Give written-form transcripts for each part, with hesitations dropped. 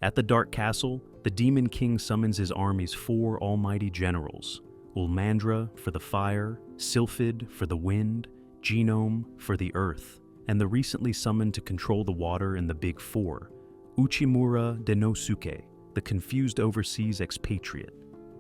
At the Dark Castle, the Demon King summons his army's 4 almighty generals: Ulmandra for the fire, Sylphid for the wind, Genome for the earth, and the recently summoned to control the water in the Big Four, Uchimura Denosuke, the confused overseas expatriate.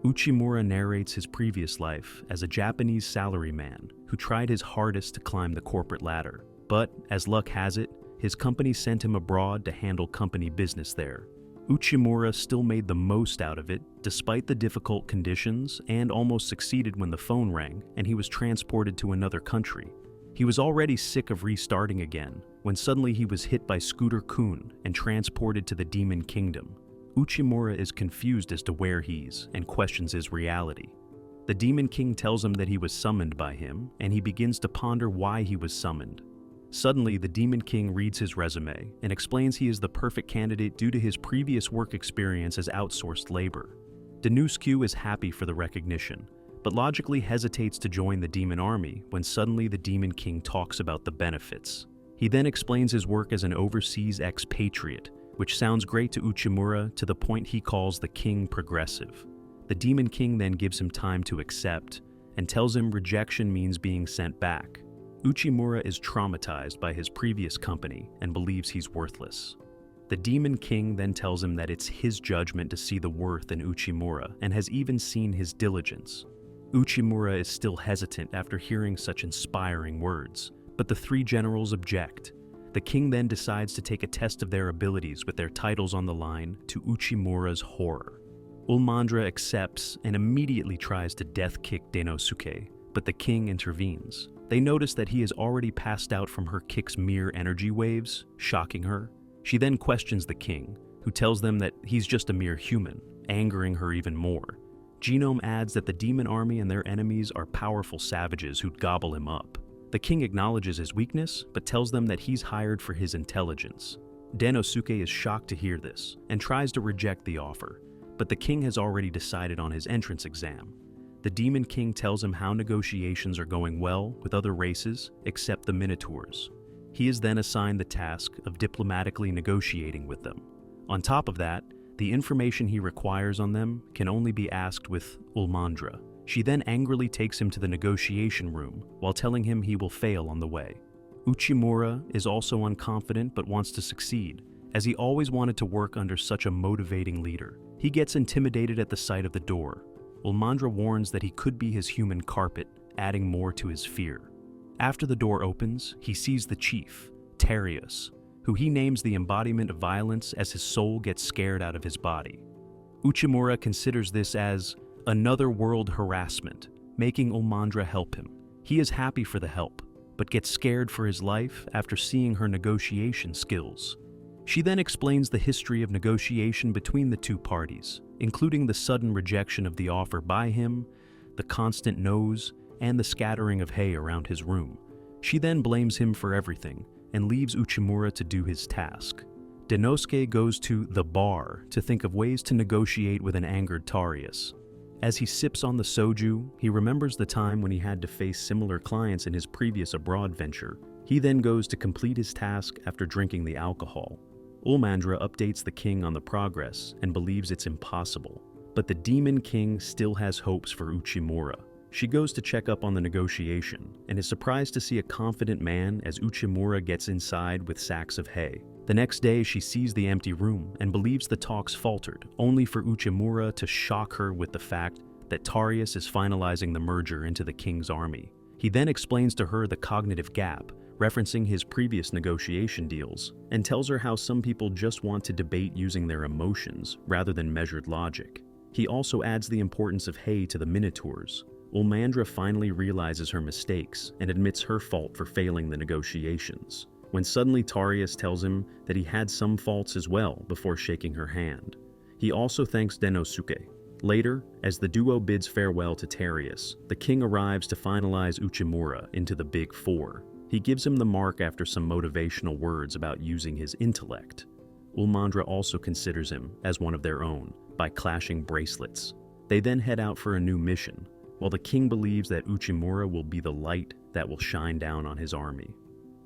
Uchimura narrates his previous life as a Japanese salaryman who tried his hardest to climb the corporate ladder. But, as luck has it, his company sent him abroad to handle company business there. Uchimura still made the most out of it, despite the difficult conditions, and almost succeeded when the phone rang and he was transported to another country. He was already sick of restarting again, when suddenly he was hit by Scooter Kun and transported to the Demon Kingdom. Uchimura is confused as to where he's and questions his reality. The Demon King tells him that he was summoned by him, and he begins to ponder why he was summoned. Suddenly, the Demon King reads his resume and explains he is the perfect candidate due to his previous work experience as outsourced labor. Denosuke is happy for the recognition, but logically hesitates to join the demon army when suddenly the Demon King talks about the benefits. He then explains his work as an overseas expatriate, which sounds great to Uchimura to the point he calls the king progressive. The Demon King then gives him time to accept and tells him rejection means being sent back. Uchimura is traumatized by his previous company and believes he's worthless. The Demon King then tells him that it's his judgment to see the worth in Uchimura and has even seen his diligence. Uchimura is still hesitant after hearing such inspiring words, but the 3 generals object. The king then decides to take a test of their abilities with their titles on the line, to Uchimura's horror. Ulmandra accepts and immediately tries to death-kick Denosuke, but the king intervenes. They notice that he has already passed out from her kick's mere energy waves, shocking her. She then questions the king, who tells them that he's just a mere human, angering her even more. Genome adds that the demon army and their enemies are powerful savages who'd gobble him up. The king acknowledges his weakness, but tells them that he's hired for his intelligence. Denosuke is shocked to hear this, and tries to reject the offer, but the king has already decided on his entrance exam. The Demon King tells him how negotiations are going well with other races, except the Minotaurs. He is then assigned the task of diplomatically negotiating with them. On top of that, the information he requires on them can only be asked with Ulmandra. She then angrily takes him to the negotiation room while telling him he will fail on the way. Uchimura is also unconfident but wants to succeed, as he always wanted to work under such a motivating leader. He gets intimidated at the sight of the door. Ulmandra warns that he could be his human carpet, adding more to his fear. After the door opens, he sees the chief, Treacherous, who he names the embodiment of violence as his soul gets scared out of his body. Uchimura considers this as another world harassment, making Ulmandra help him. He is happy for the help, but gets scared for his life after seeing her negotiation skills. She then explains the history of negotiation between the 2 parties, including the sudden rejection of the offer by him, the constant no's, and the scattering of hay around his room. She then blames him for everything and leaves Uchimura to do his task. Denosuke goes to the bar to think of ways to negotiate with an angered Treacherous. As he sips on the soju, he remembers the time when he had to face similar clients in his previous abroad venture. He then goes to complete his task after drinking the alcohol. Ulmandra updates the king on the progress and believes it's impossible, but the Demon King still has hopes for Uchimura. She goes to check up on the negotiation and is surprised to see a confident man as Uchimura gets inside with sacks of hay. The next day, she sees the empty room and believes the talks faltered, only for Uchimura to shock her with the fact that Treacherous is finalizing the merger into the king's army. He then explains to her the cognitive gap, referencing his previous negotiation deals, and tells her how some people just want to debate using their emotions rather than measured logic. He also adds the importance of hay to the Minotaurs. Ulmandra finally realizes her mistakes and admits her fault for failing the negotiations, when suddenly Treacherous tells him that he had some faults as well before shaking her hand. He also thanks Denosuke. Later, as the duo bids farewell to Treacherous, the king arrives to finalize Uchimura into the Big Four. He gives him the mark after some motivational words about using his intellect. Ulmandra also considers him as one of their own by clashing bracelets. They then head out for a new mission, while the king believes that Uchimura will be the light that will shine down on his army.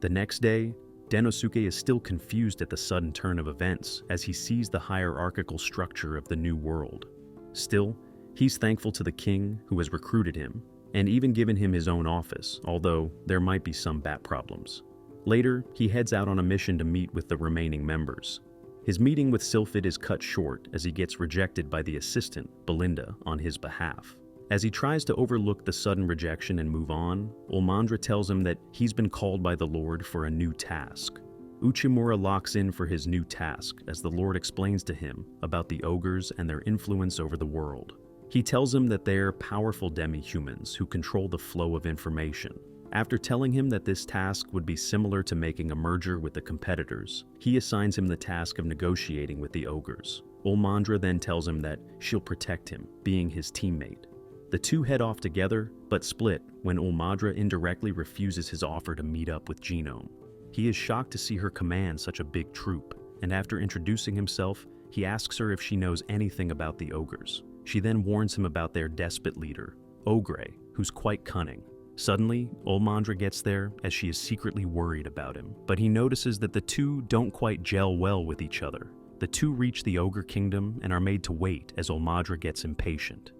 The next day, Denosuke is still confused at the sudden turn of events as he sees the hierarchical structure of the new world. Still, he's thankful to the king who has recruited him and even given him his own office, although there might be some bat problems. Later, he heads out on a mission to meet with the remaining members. His meeting with Sylphid is cut short as he gets rejected by the assistant, Belinda, on his behalf. As he tries to overlook the sudden rejection and move on, Ulmandra tells him that he's been called by the Lord for a new task. Uchimura locks in for his new task as the Lord explains to him about the ogres and their influence over the world. He tells him that they're powerful demi-humans who control the flow of information. After telling him that this task would be similar to making a merger with the competitors, he assigns him the task of negotiating with the ogres. Ulmandra then tells him that she'll protect him, being his teammate. The two head off together, but split when Ulmandra indirectly refuses his offer to meet up with Genome. He is shocked to see her command such a big troop, and after introducing himself, he asks her if she knows anything about the ogres. She then warns him about their despot leader, Ogre, who's quite cunning. Suddenly, Ulmandra gets there as she is secretly worried about him, but he notices that the two don't quite gel well with each other. The two reach the ogre kingdom and are made to wait as Ulmandra gets impatient.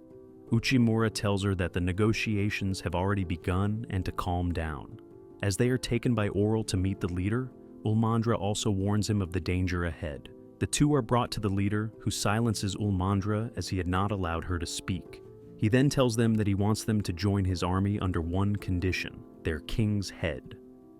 Uchimura tells her that the negotiations have already begun and to calm down. As they are taken by Oral to meet the leader, Ulmandra also warns him of the danger ahead. The two are brought to the leader, who silences Ulmandra as he had not allowed her to speak. He then tells them that he wants them to join his army under one condition, their king's head.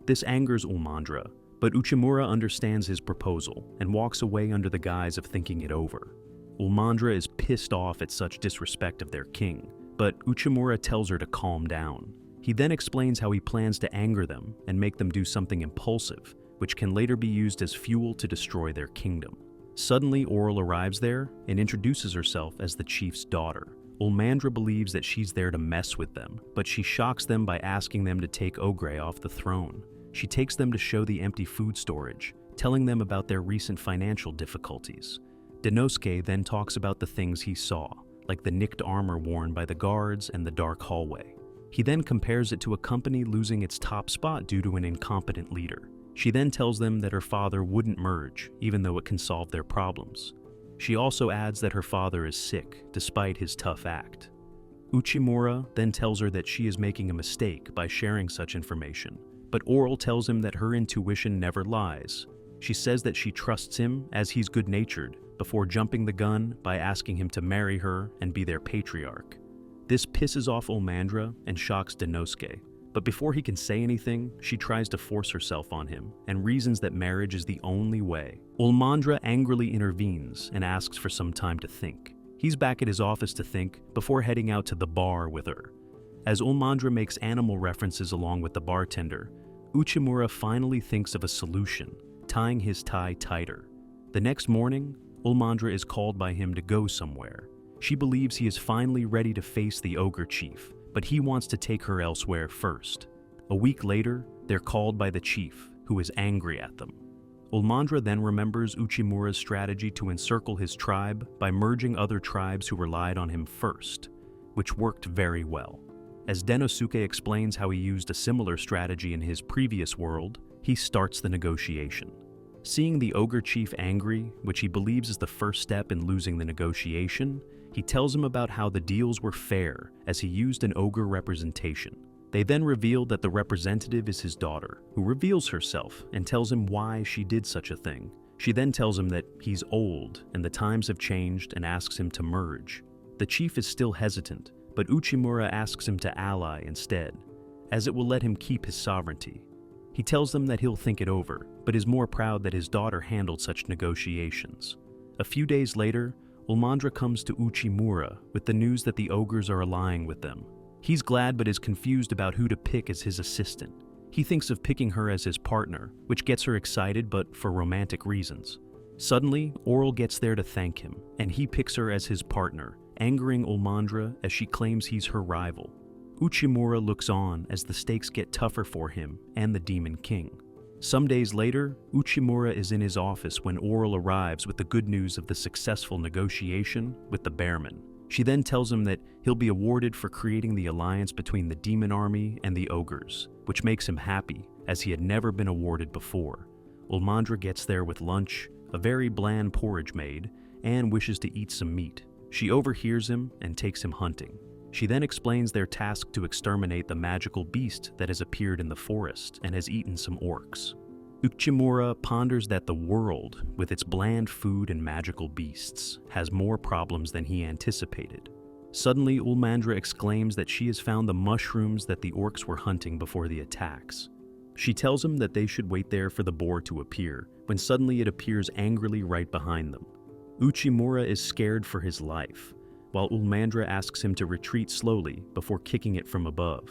This angers Ulmandra, but Uchimura understands his proposal and walks away under the guise of thinking it over. Ulmandra is pissed off at such disrespect of their king, but Uchimura tells her to calm down. He then explains how he plans to anger them and make them do something impulsive, which can later be used as fuel to destroy their kingdom. Suddenly, Oral arrives there and introduces herself as the chief's daughter. Ulmandra believes that she's there to mess with them, but she shocks them by asking them to take Ogre off the throne. She takes them to show the empty food storage, telling them about their recent financial difficulties. Denosuke then talks about the things he saw, like the nicked armor worn by the guards and the dark hallway. He then compares it to a company losing its top spot due to an incompetent leader. She then tells them that her father wouldn't merge, even though it can solve their problems. She also adds that her father is sick, despite his tough act. Uchimura then tells her that she is making a mistake by sharing such information, but Oral tells him that her intuition never lies. She says that she trusts him as he's good-natured, before jumping the gun by asking him to marry her and be their patriarch. This pisses off Ulmandra and shocks Denosuke, but before he can say anything, she tries to force herself on him and reasons that marriage is the only way. Ulmandra angrily intervenes and asks for some time to think. He's back at his office to think before heading out to the bar with her. As Ulmandra makes animal references along with the bartender, Uchimura finally thinks of a solution, tying his tie tighter. The next morning, Ulmandra is called by him to go somewhere. She believes he is finally ready to face the ogre chief, but he wants to take her elsewhere first. A week later, they're called by the chief, who is angry at them. Ulmandra then remembers Uchimura's strategy to encircle his tribe by merging other tribes who relied on him first, which worked very well. As Denosuke explains how he used a similar strategy in his previous world, he starts the negotiation. Seeing the ogre chief angry, which he believes is the first step in losing the negotiation, he tells him about how the deals were fair as he used an ogre representation. They then reveal that the representative is his daughter, who reveals herself and tells him why she did such a thing. She then tells him that he's old and the times have changed and asks him to merge. The chief is still hesitant, but Uchimura asks him to ally instead, as it will let him keep his sovereignty. He tells them that he'll think it over, but is more proud that his daughter handled such negotiations. A few days later, Ulmandra comes to Uchimura with the news that the ogres are allying with them. He's glad but is confused about who to pick as his assistant. He thinks of picking her as his partner, which gets her excited but for romantic reasons. Suddenly, Oral gets there to thank him, and he picks her as his partner, angering Ulmandra as she claims he's her rival. Uchimura looks on as the stakes get tougher for him and the Demon King. Some days later, Uchimura is in his office when Oral arrives with the good news of the successful negotiation with the Bearman. She then tells him that he'll be awarded for creating the alliance between the demon army and the ogres, which makes him happy, as he had never been awarded before. Ulmandra gets there with lunch, a very bland porridge made, and wishes to eat some meat. She overhears him and takes him hunting. She then explains their task to exterminate the magical beast that has appeared in the forest and has eaten some orcs. Uchimura ponders that the world, with its bland food and magical beasts, has more problems than he anticipated. Suddenly, Ulmandra exclaims that she has found the mushrooms that the orcs were hunting before the attacks. She tells him that they should wait there for the boar to appear, when suddenly it appears angrily right behind them. Uchimura is scared for his life, while Ulmandra asks him to retreat slowly before kicking it from above.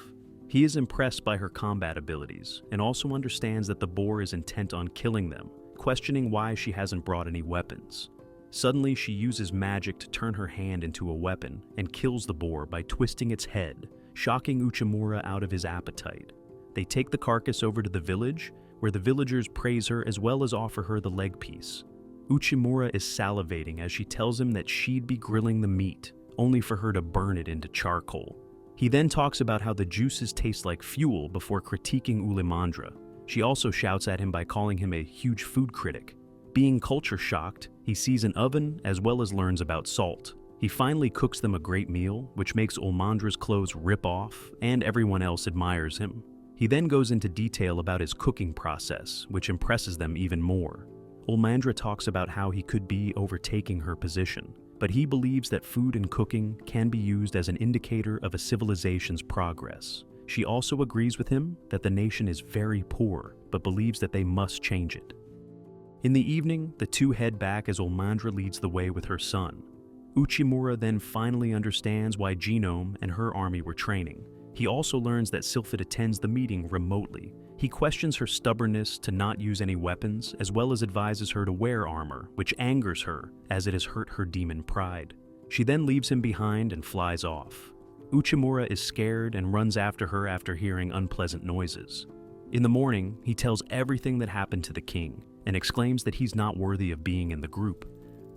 He is impressed by her combat abilities and also understands that the boar is intent on killing them, questioning why she hasn't brought any weapons. Suddenly, she uses magic to turn her hand into a weapon and kills the boar by twisting its head, shocking Uchimura out of his appetite. They take the carcass over to the village, where the villagers praise her as well as offer her the leg piece. Uchimura is salivating as she tells him that she'd be grilling the meat, only for her to burn it into charcoal. He then talks about how the juices taste like fuel before critiquing Ulmandra. She also shouts at him by calling him a huge food critic. Being culture shocked, he sees an oven as well as learns about salt. He finally cooks them a great meal, which makes Ulmandra's clothes rip off, and everyone else admires him. He then goes into detail about his cooking process, which impresses them even more. Ulmandra talks about how he could be overtaking her position, but he believes that food and cooking can be used as an indicator of a civilization's progress. She also agrees with him that the nation is very poor, but believes that they must change it. In the evening, the two head back as Ulmandra leads the way with her son. Uchimura then finally understands why Genome and her army were training. He also learns that Sylphid attends the meeting remotely. He questions her stubbornness to not use any weapons, as well as advises her to wear armor, which angers her, as it has hurt her demon pride. She then leaves him behind and flies off. Uchimura is scared and runs after her after hearing unpleasant noises. In the morning, he tells everything that happened to the king, and exclaims that he's not worthy of being in the group.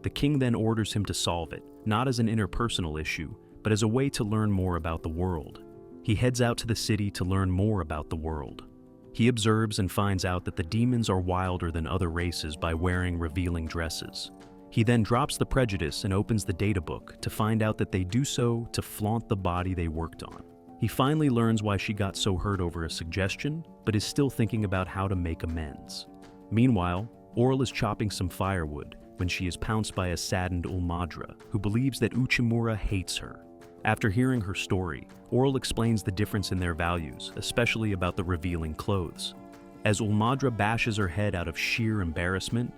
The king then orders him to solve it, not as an interpersonal issue, but as a way to learn more about the world. He heads out to the city to learn more about the world. He observes and finds out that the demons are wilder than other races by wearing revealing dresses. He then drops the prejudice and opens the data book to find out that they do so to flaunt the body they worked on. He finally learns why she got so hurt over a suggestion, but is still thinking about how to make amends. Meanwhile, Oral is chopping some firewood when she is pounced by a saddened Ulmandra, who believes that Uchimura hates her. After hearing her story, Oral explains the difference in their values, especially about the revealing clothes. As Ulmandra bashes her head out of sheer embarrassment,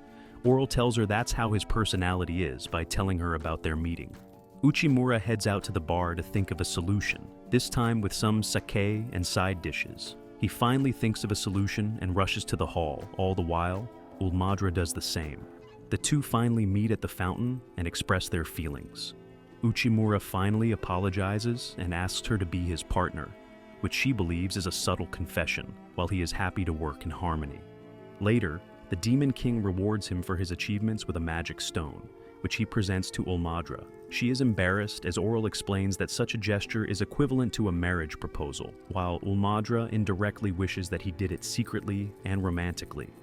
Oral tells her that's how his personality is by telling her about their meeting. Uchimura heads out to the bar to think of a solution, this time with some sake and side dishes. He finally thinks of a solution and rushes to the hall. All the while, Ulmandra does the same. The two finally meet at the fountain and express their feelings. Uchimura finally apologizes and asks her to be his partner, which she believes is a subtle confession, while he is happy to work in harmony. Later, the Demon King rewards him for his achievements with a magic stone, which he presents to Ulmandra. She is embarrassed as Oral explains that such a gesture is equivalent to a marriage proposal, while Ulmandra indirectly wishes that he did it secretly and romantically.